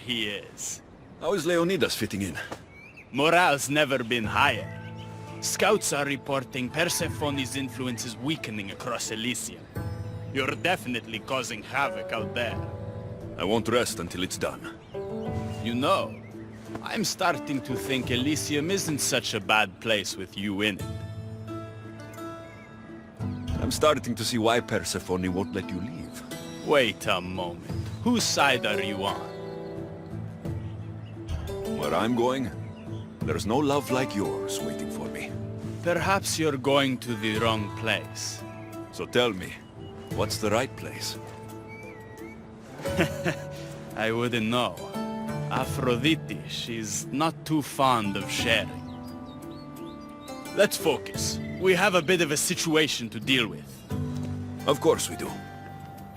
he is. How is Leonidas fitting in? Morale's never been higher. Scouts are reporting Persephone's influence is weakening across Elysium. You're definitely causing havoc out there. I won't rest until it's done. You know, I'm starting to think Elysium isn't such a bad place with you in it. I'm starting to see why Persephone won't let you leave. Wait a moment. Whose side are you on? Where I'm going, there's no love like yours waiting for me. Perhaps you're going to the wrong place. So tell me, what's the right place? I wouldn't know. Aphrodite, she's not too fond of sharing. Let's focus. We have a bit of a situation to deal with. Of course we do.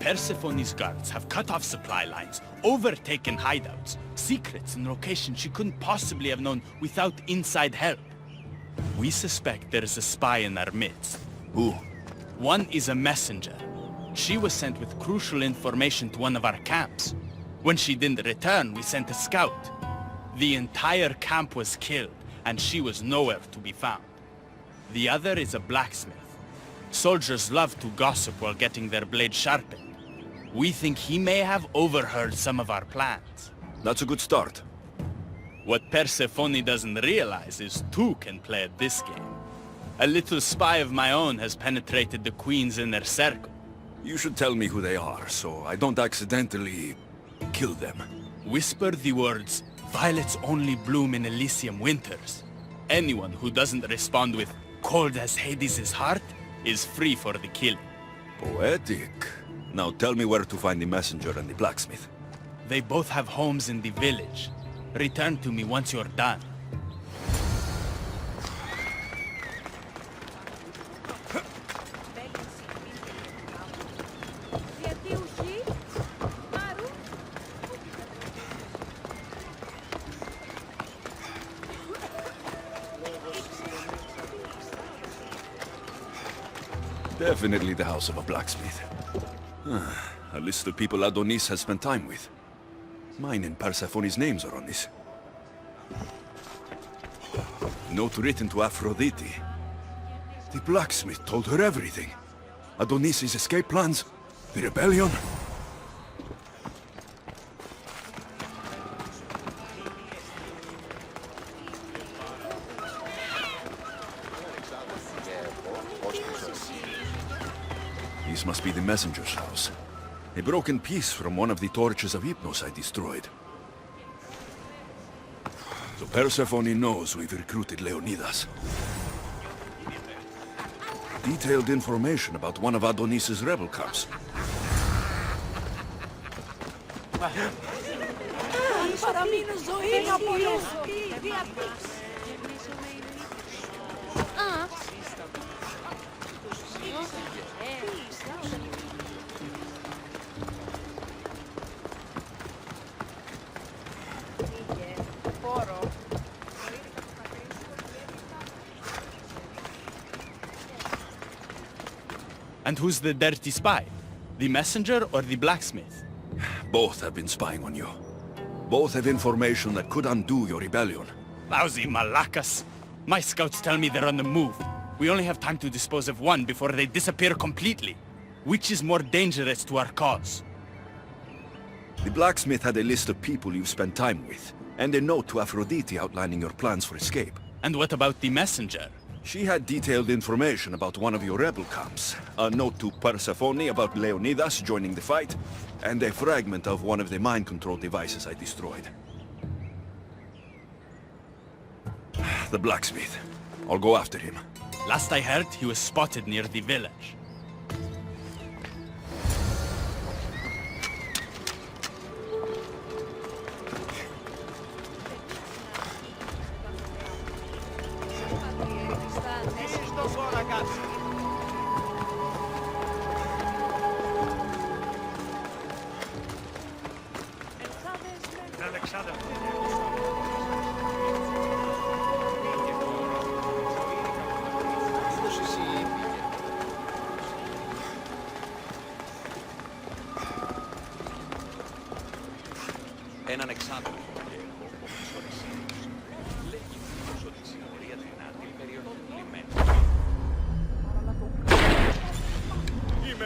Persephone's guards have cut off supply lines, overtaken hideouts, secrets and locations she couldn't possibly have known without inside help. We suspect there is a spy in our midst. Who? One is a messenger. She was sent with crucial information to one of our camps. When she didn't return, we sent a scout. The entire camp was killed, and she was nowhere to be found. The other is a blacksmith. Soldiers love to gossip while getting their blades sharpened. We think he may have overheard some of our plans. That's a good start. What Persephone doesn't realize is two can play at this game. A little spy of my own has penetrated the Queen's inner circle. You should tell me who they are, so I don't accidentally kill them. Whisper the words, "Violets only bloom in Elysium winters." Anyone who doesn't respond with, "Cold as Hades' heart," is free for the killing. Poetic. Now tell me where to find the messenger and the blacksmith. They both have homes in the village. Return to me once you're done. Definitely the house of a blacksmith. A list of people Adonis has spent time with. Mine and Persephone's names are on this. Note written to Aphrodite. The blacksmith told her everything. Adonis' escape plans, the rebellion. This must be the messenger's house. A broken piece from one of the torches of Hypnos I destroyed. So Persephone knows we've recruited Leonidas. Detailed information about one of Adonis's rebel camps. And who's the dirty spy? The messenger or the blacksmith? Both have been spying on you. Both have information that could undo your rebellion. Lousy malacas. My scouts tell me they're on the move. We only have time to dispose of one before they disappear completely. Which is more dangerous to our cause? The blacksmith had a list of people you've spent time with, and a note to Aphrodite outlining your plans for escape. And what about the messenger? She had detailed information about one of your rebel camps, a note to Persephone about Leonidas joining the fight, and a fragment of one of the mind control devices I destroyed. The blacksmith. I'll go after him. Last I heard, he was spotted near the village.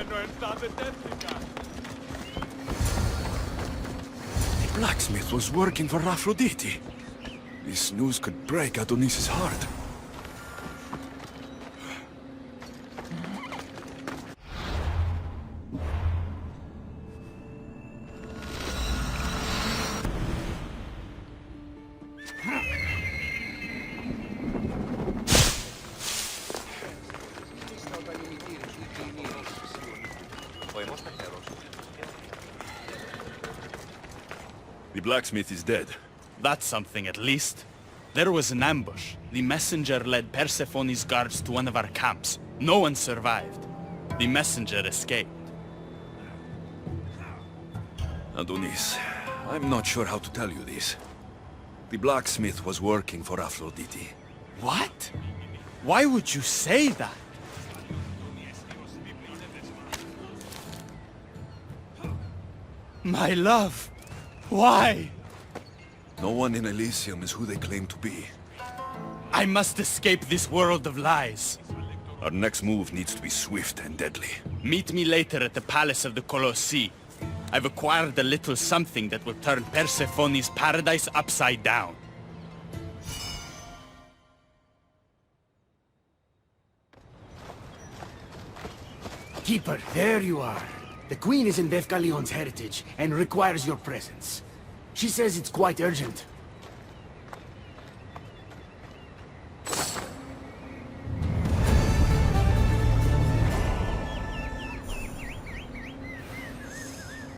The blacksmith was working for Aphrodite. This news could break Adonis's heart. The blacksmith is dead. That's something at least. There was an ambush. The messenger led Persephone's guards to one of our camps. No one survived. The messenger escaped. Adonis, I'm not sure how to tell you this. The blacksmith was working for Aphrodite. What? Why would you say that? My love, why? No one in Elysium is who they claim to be. I must escape this world of lies. Our next move needs to be swift and deadly. Meet me later at the Palace of the Colossi. I've acquired a little something that will turn Persephone's paradise upside down. Keeper, there you are. The Queen is in Deucalion's heritage and requires your presence. She says it's quite urgent.